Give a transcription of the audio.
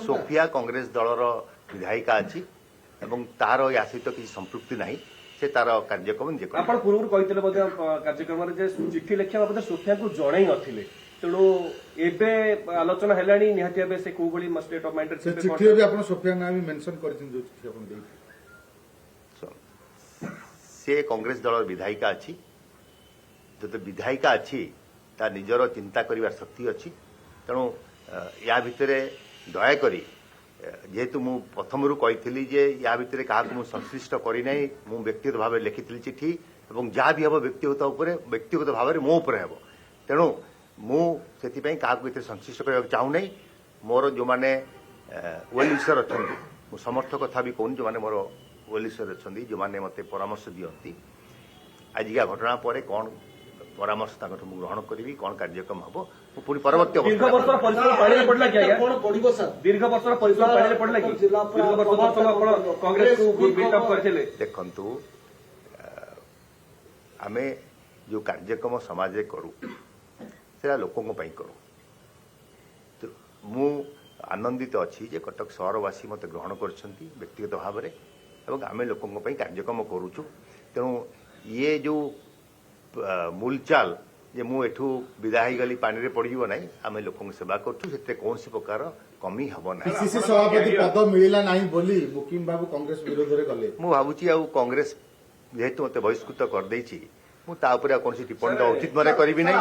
Sophia Congress दलर विधायिका अच्छी तार या सहित किसी संपृक्ति ना से तार कार्यक्रम जे आपण पूर्व कहते कार्यक्रम चिठी लिखा सोफिया को जन नथिले तेणु एबे आलोचना हेलानी निहाती भाबे से को भली स्टेट ऑफ माइंड चिठी भी आपण सोफिया ना भी मेंशन करछन जो चिठी आपण देई से कांग्रेस दल विधायिका अच्छी जो विधायिका अच्छी ता निजर चिंता करिवार शक्ति अच्छी तेणु या भितर दयाकोरी जेहेतु मु प्रथम कही जे या भितर क्या संश्लिष्ट करना मु व्यक्तिगत भाव लिखी चिठी और जहाँ भी हम व्यक्तिगत भाव में मो उपर हे तेणु मुझे क्या संश्लिष्ट करने चाहूना मोर जो मैंने वेल विशर अच्छा मु समर्थक कथा भी कहूँ जो मैंने मोर वेल विशर अच्छा जो मैंने मत परामर्श दिखती आजिका घटना पर कौन परामर्श ग्रहण करी कौन कार्यक्रम हम पुणी परवर्त दीर्घ वर्षर परिश्रम पानी पड़ला कि आज्ञा दीर्घ वर्षर परिश्रम पानी पड़ला कि दीर्घ वर्ष आपण कांग्रेस को बिल्डअप करथिले देखंतु आमे जो कार्यक्रम समाज रे करू सेरा लोकन पई करू तो मु आनंदित अच्छी जे कटक सहरवासी मते ग्रहण करछंती व्यक्तिगत भाव में एवं आमे लोकन पई कार्यक्रम करूछु तेणु ये जो मूलचाल जे मु एठू विदाई गली पानी रे पड़ जीवो नाही आमे लोकन सेवा करछु सेते कोनसी प्रकार कमी हबो नाही पीसीसी सभापति पद मिलिला नाही बोली मुकिम बाबू कांग्रेस विरोध रे गले मु भाबुची आ कांग्रेस जेहेतु मते बहिष्कृत कर देछि मु ता ऊपर कोनसी टिप्पणी तो उचित मने करबी नाही